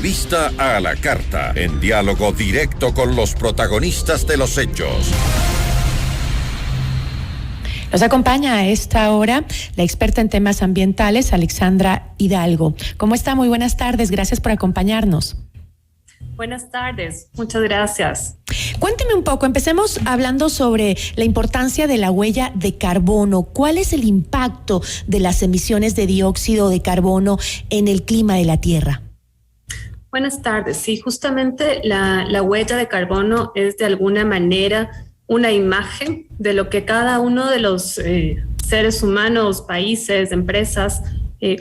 Entrevista a la carta, en diálogo directo con los protagonistas de los hechos. Nos acompaña a esta hora la experta en temas ambientales, Alexandra Hidalgo. ¿Cómo está? Muy buenas tardes, gracias por acompañarnos. Buenas tardes, muchas gracias. Cuénteme un poco, empecemos hablando sobre la importancia de la huella de carbono. ¿Cuál es el impacto de las emisiones de dióxido de carbono en el clima de la Tierra? Buenas tardes. Sí, justamente la huella de carbono es de alguna manera una imagen de lo que cada uno de los seres humanos, países, empresas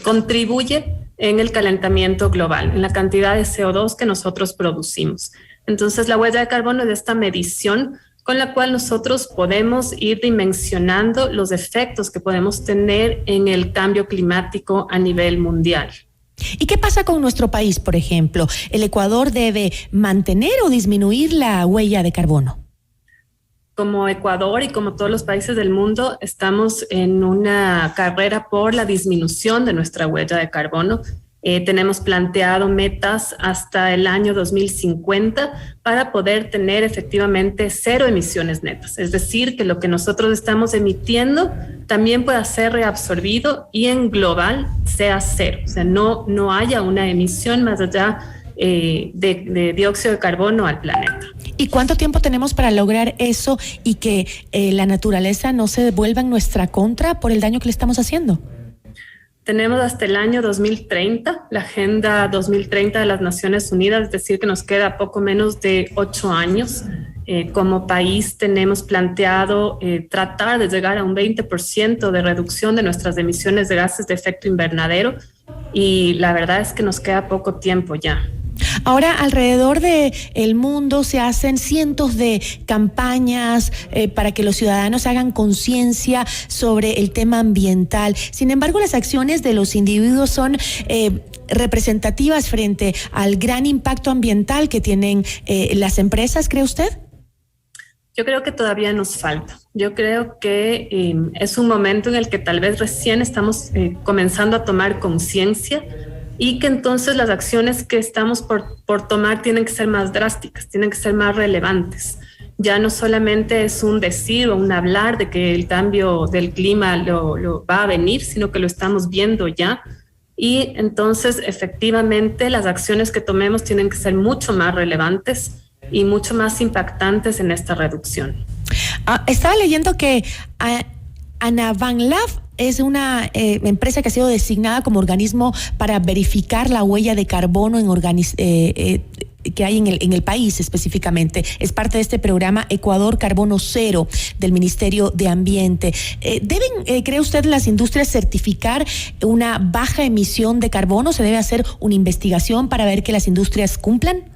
contribuye en el calentamiento global, en la cantidad de CO2 que nosotros producimos. Entonces, la huella de carbono es esta medición con la cual nosotros podemos ir dimensionando los efectos que podemos tener en el cambio climático a nivel mundial. ¿Y qué pasa con nuestro país, por ejemplo? ¿El Ecuador debe mantener o disminuir la huella de carbono? Como Ecuador y como todos los países del mundo, estamos en una carrera por la disminución de nuestra huella de carbono. Tenemos planteado metas hasta el año 2050 para poder tener efectivamente cero emisiones netas. Es decir, que lo que nosotros estamos emitiendo también pueda ser reabsorbido y en global sea cero. O sea, no haya una emisión más allá de dióxido de carbono al planeta. ¿Y cuánto tiempo tenemos para lograr eso y que la naturaleza no se vuelva en nuestra contra por el daño que le estamos haciendo? Tenemos hasta el año 2030, la Agenda 2030 de las Naciones Unidas, es decir, que nos queda poco menos de 8 años. Como país tenemos planteado tratar de llegar a un 20% de reducción de nuestras emisiones de gases de efecto invernadero y la verdad es que nos queda poco tiempo ya. Ahora, alrededor del mundo se hacen cientos de campañas para que los ciudadanos hagan conciencia sobre el tema ambiental. Sin embargo, las acciones de los individuos son representativas frente al gran impacto ambiental que tienen las empresas, ¿cree usted? Yo creo que todavía nos falta. Yo creo que es un momento en el que tal vez recién estamos comenzando a tomar conciencia y que entonces las acciones que estamos por tomar tienen que ser más drásticas, tienen que ser más relevantes. Ya no solamente es un decir o un hablar de que el cambio del clima lo va a venir, sino que lo estamos viendo ya. Y entonces, efectivamente, las acciones que tomemos tienen que ser mucho más relevantes y mucho más impactantes en esta reducción. Estaba leyendo que Anavanlab es una empresa que ha sido designada como organismo para verificar la huella de carbono que hay en el país específicamente. Es parte de este programa Ecuador Carbono Cero del Ministerio de Ambiente. ¿Cree usted, las industrias certificar una baja emisión de carbono? ¿Se debe hacer una investigación para ver que las industrias cumplan?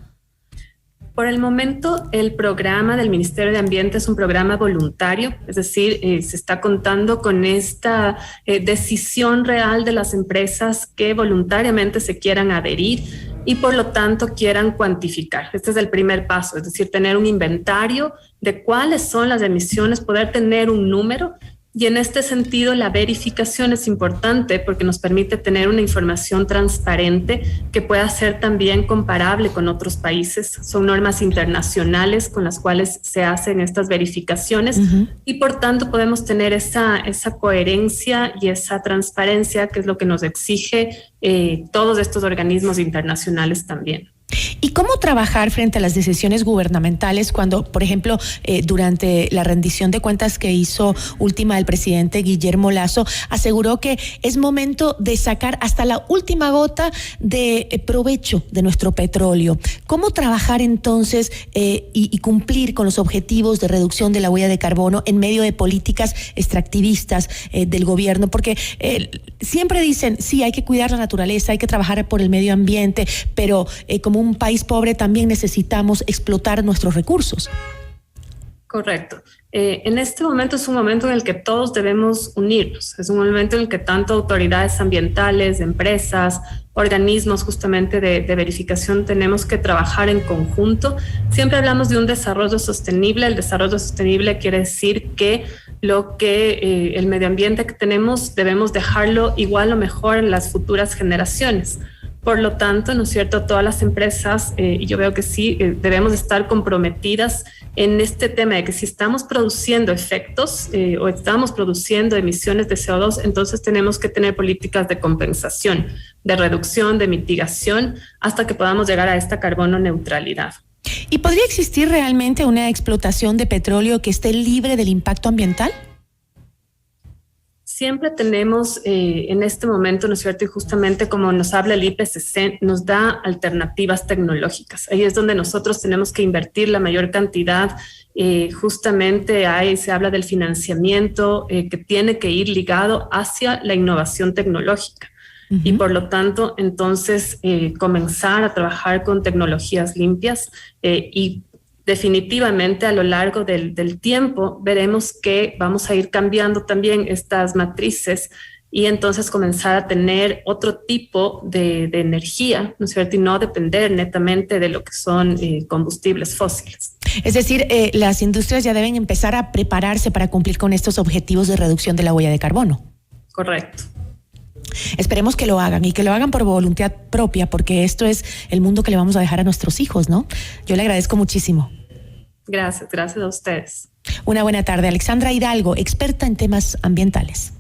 Por el momento, el programa del Ministerio de Ambiente es un programa voluntario, es decir, se está contando con esta decisión real de las empresas que voluntariamente se quieran adherir y por lo tanto quieran cuantificar. Este es el primer paso, es decir, tener un inventario de cuáles son las emisiones, poder tener un número. Y en este sentido, la verificación es importante porque nos permite tener una información transparente que pueda ser también comparable con otros países. Son normas internacionales con las cuales se hacen estas verificaciones y por tanto podemos tener esa coherencia y esa transparencia que es lo que nos exige todos estos organismos internacionales también. ¿Y cómo trabajar frente a las decisiones gubernamentales cuando, por ejemplo, durante la rendición de cuentas que hizo última el presidente Guillermo Lasso, aseguró que es momento de sacar hasta la última gota de provecho de nuestro petróleo? ¿Cómo trabajar entonces y cumplir con los objetivos de reducción de la huella de carbono en medio de políticas extractivistas del gobierno? Porque siempre dicen, sí, hay que cuidar la naturaleza, hay que trabajar por el medio ambiente, pero como un país pobre también necesitamos explotar nuestros recursos. Correcto. En este momento es un momento en el que todos debemos unirnos. Es un momento en el que tanto autoridades ambientales, empresas, organismos justamente de verificación tenemos que trabajar en conjunto. Siempre hablamos de un desarrollo sostenible. El desarrollo sostenible quiere decir que el medio ambiente que tenemos debemos dejarlo igual o mejor en las futuras generaciones. Por lo tanto, ¿no es cierto?, todas las empresas, y yo veo que sí, debemos estar comprometidas en este tema de que si estamos produciendo efectos o estamos produciendo emisiones de CO2, entonces tenemos que tener políticas de compensación, de reducción, de mitigación, hasta que podamos llegar a esta carbono neutralidad. ¿Y podría existir realmente una explotación de petróleo que esté libre del impacto ambiental? Siempre tenemos en este momento, ¿no es cierto? Y justamente como nos habla el IPCC, nos da alternativas tecnológicas. Ahí es donde nosotros tenemos que invertir la mayor cantidad. Justamente ahí se habla del financiamiento que tiene que ir ligado hacia la innovación tecnológica. Uh-huh. Y por lo tanto, entonces, comenzar a trabajar con tecnologías limpias y definitivamente a lo largo del tiempo veremos que vamos a ir cambiando también estas matrices y entonces comenzar a tener otro tipo de energía, ¿no es cierto? Y no depender netamente de lo que son combustibles fósiles. Es decir, las industrias ya deben empezar a prepararse para cumplir con estos objetivos de reducción de la huella de carbono. Correcto. Esperemos que lo hagan y que lo hagan por voluntad propia, porque esto es el mundo que le vamos a dejar a nuestros hijos, ¿no? Yo le agradezco muchísimo. Gracias a ustedes. Una buena tarde. Alexandra Hidalgo, experta en temas ambientales.